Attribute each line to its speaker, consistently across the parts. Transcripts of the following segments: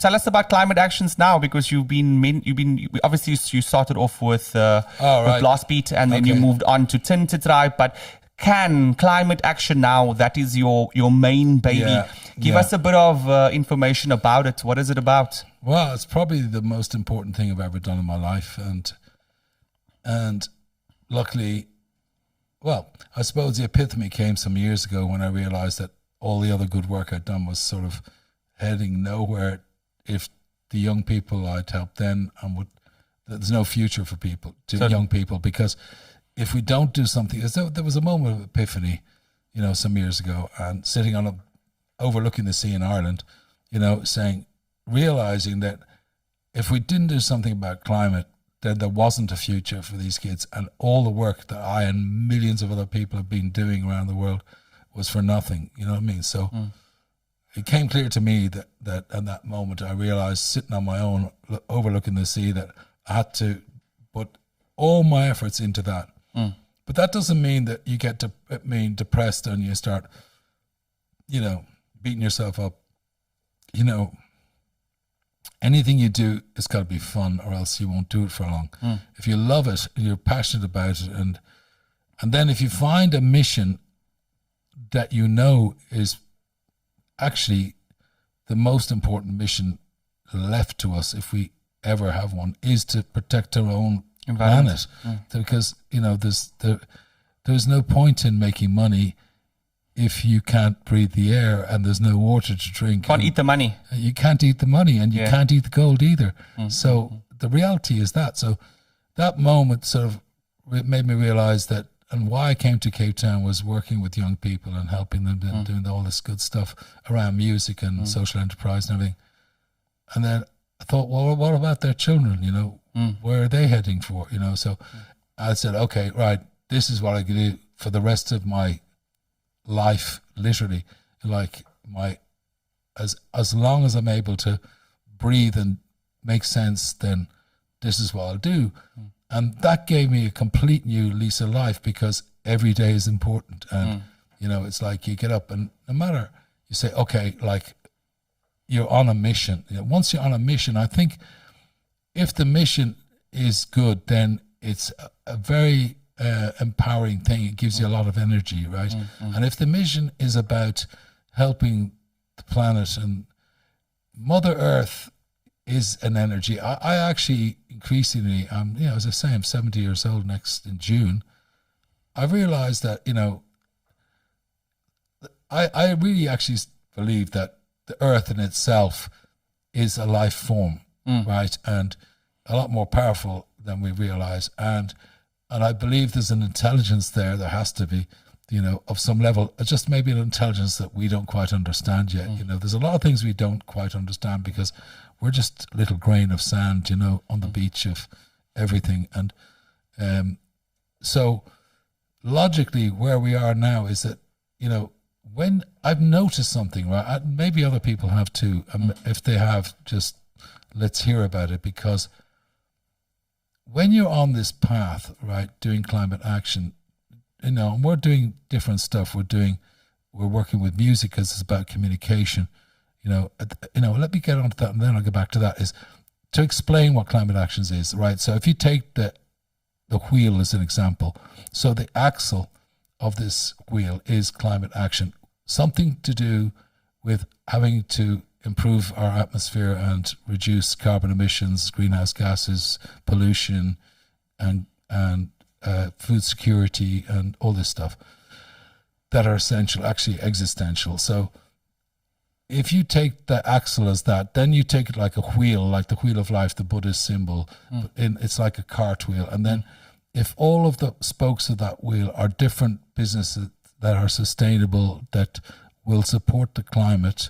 Speaker 1: tell us about climate actions now, because you've been obviously you started off with Blast Beat, and then you moved on to Trinity Tribe, but can climate action now, that is your main baby. Give us a bit of information about it. What is it about?
Speaker 2: Well, it's probably the most important thing I've ever done in my life, and luckily, well, I suppose the epiphany came some years ago when I realized that all the other good work I'd done was sort of heading nowhere if the young people I'd helped then, and there's no future for young people, because if we don't do something, there was a moment of epiphany, some years ago, and sitting overlooking the sea in Ireland, realizing that if we didn't do something about climate, then there wasn't a future for these kids, and all the work that I and millions of other people have been doing around the world was for nothing. You know what I mean? So it came clear to me that at that moment I realized, sitting on my own, overlooking the sea, that I had to put all my efforts into that. But that doesn't mean that you get depressed and you start, beating yourself up. Anything you do, it's got to be fun, or else you won't do it for long. If you love it, you're passionate about it, and then if you find a mission that is actually the most important mission left to us, if we ever have one, is to protect our own planet. Because there's no point in making money if you can't breathe the air and there's no water to drink.
Speaker 1: Can't eat the money.
Speaker 2: You can't eat the money, and you can't eat the gold either. So the reality is that. So that moment sort of made me realize that, and why I came to Cape Town was working with young people and helping them doing all this good stuff around music and social enterprise and everything. And then I thought, well, what about their children? Where are they heading for? So I said, okay, right, this is what I can do for the rest of my life, literally, like as long as I'm able to breathe and make sense, then this is what I'll do. And that gave me a complete new lease of life, because every day is important. And it's like you get up, and no matter, you say, okay, like, you're on a mission. Once you're on a mission, I think if the mission is good, then it's a very empowering thing. It gives you a lot of energy, right? And if the mission is about helping the planet, and Mother Earth is an energy, I actually increasingly, as I say, I'm 70 years old in June. I realized that, I really actually believe that the Earth in itself is a life form, right? And a lot more powerful than we realize. And I believe there's an intelligence there has to be, of some level, just maybe an intelligence that we don't quite understand yet. There's a lot of things we don't quite understand, because we're just a little grain of sand, on the beach of everything. And so logically, where we are now is that, when I've noticed something, right, maybe other people have too, if they have, just let's hear about it. Because when you're on this path, right, doing climate action, and we're doing different stuff. We're working with music, because it's about communication. Let me get onto that, and then I'll go back to that. Is to explain what climate actions is, right? So if you take the wheel as an example, so the axle of this wheel is climate action, something to do with having to improve our atmosphere and reduce carbon emissions, greenhouse gases, pollution, and food security, and all this stuff that are essential, actually existential. So if you take the axle as that, then you take it like a wheel, like the wheel of life, the Buddhist symbol. It's like a cartwheel. And then if all of the spokes of that wheel are different businesses that are sustainable, that will support the climate,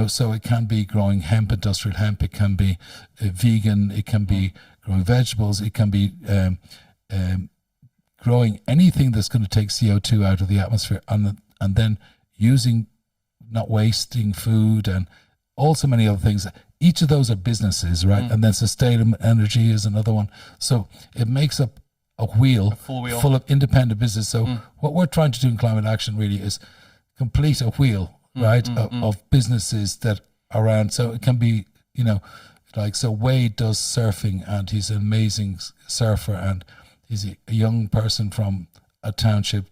Speaker 2: so it can be growing hemp, industrial hemp, it can be vegan, it can be growing vegetables, it can be growing anything that's going to take CO2 out of the atmosphere, and then not wasting food, and also many other things. Each of those are businesses, right? And then sustainable energy is another one. So it makes up a wheel, full of independent business. So what we're trying to do in climate action really is complete a wheel, right, of businesses that are around. So it can be, so Wade does surfing, and he's an amazing surfer, and he's a young person from a township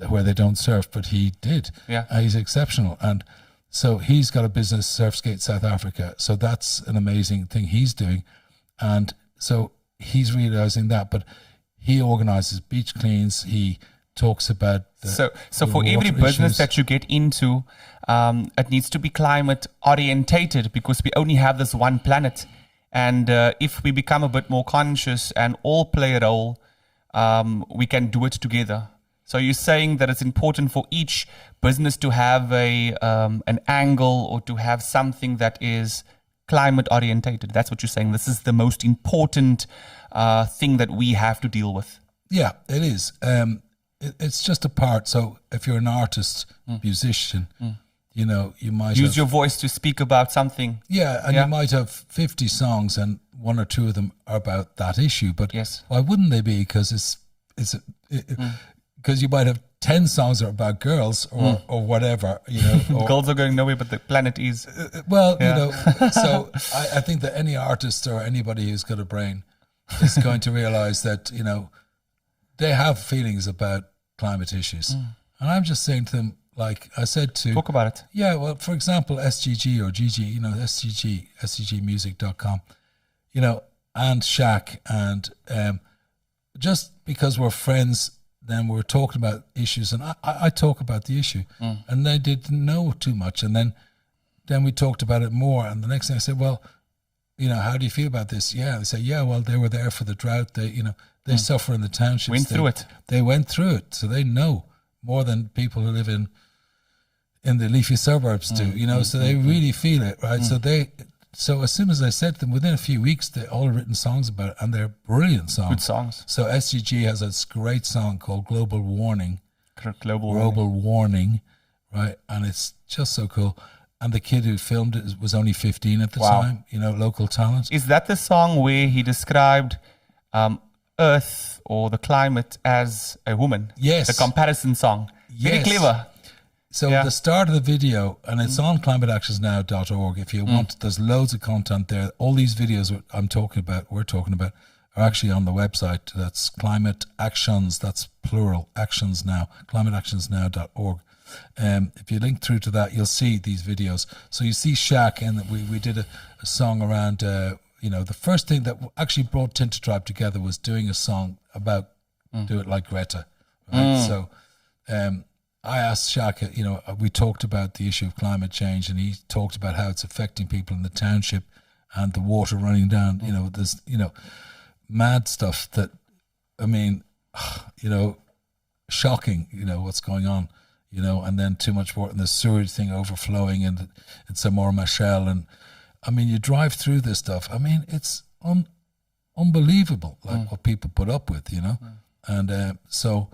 Speaker 2: where they don't surf, but he did.
Speaker 1: Yeah.
Speaker 2: He's exceptional. And so he's got a business, Surfskate South Africa. So that's an amazing thing he's doing. And so he's realizing that, but he organizes beach cleans. He talks about
Speaker 1: so for every business that you get into, it needs to be climate orientated, because we only have this one planet. And if we become a bit more conscious and all play a role, we can do it together. So you're saying that it's important for each business to have an angle, or to have something that is climate orientated. That's what you're saying. This is the most important thing that we have to deal with.
Speaker 2: Yeah, it is. It's just a part. So if you're an artist, musician, you might
Speaker 1: use your voice to speak about something.
Speaker 2: Yeah, and you might have 50 songs, and one or two of them are about that issue. But
Speaker 1: yes,
Speaker 2: why wouldn't they be? Because because you might have 10 songs that are about girls or whatever, Or,
Speaker 1: girls are going nowhere, but the planet is.
Speaker 2: So I think that any artist or anybody who's got a brain is going to realize that, they have feelings about climate issues. And I'm just saying to them, like I said to...
Speaker 1: Talk about it.
Speaker 2: Yeah, well, for example, SGG or GG, SGGmusic.com, and Shaq, and just because we're friends, then we're talking about issues, and I talk about the issue, and they didn't know too much, and then we talked about it more, and the next thing I said, well, how do you feel about this? Yeah, they say, yeah, well, they were there for the drought. They suffer in the townships. They went through it, so they know more than people who live in the leafy suburbs do. So they really feel it, right? So as soon as I said to them, within a few weeks, they all written songs about it, and they're brilliant songs.
Speaker 1: Good songs.
Speaker 2: So SGG has this great song called Global Warning.
Speaker 1: Global
Speaker 2: Warning, right? And it's just so cool. And the kid who filmed it was only 15 at the time, local talent.
Speaker 1: Is that the song where he described Earth or the climate as a woman?
Speaker 2: Yes.
Speaker 1: The comparison song. Very clever.
Speaker 2: So the start of the video, and it's on climateactionsnow.org if you want. There's loads of content there. All these videos we're talking about, are actually on the website. That's Climate Actions, that's plural, Actions Now, climateactionsnow.org. If you link through to that, you'll see these videos. So you see Shaq, and we did a song around, the first thing that actually brought Tinted Tribe together was doing a song about Do It Like Greta. Right? So I asked Shaq, we talked about the issue of climate change, and he talked about how it's affecting people in the township and the water running down, there's, mad stuff that, shocking, what's going on, and then too much water, and the sewage thing overflowing in Samora Machel. And you drive through this stuff. It's unbelievable, what people put up with, And so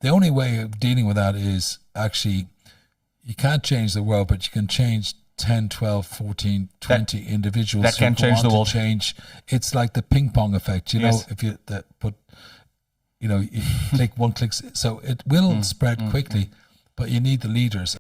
Speaker 2: the only way of dealing with that is actually, you can't change the world, but you can change 10, 12, 14, 20 individuals
Speaker 1: that can change the world.
Speaker 2: It's like the ping pong effect, if you you click one, so it will spread quickly, but you need the leaders.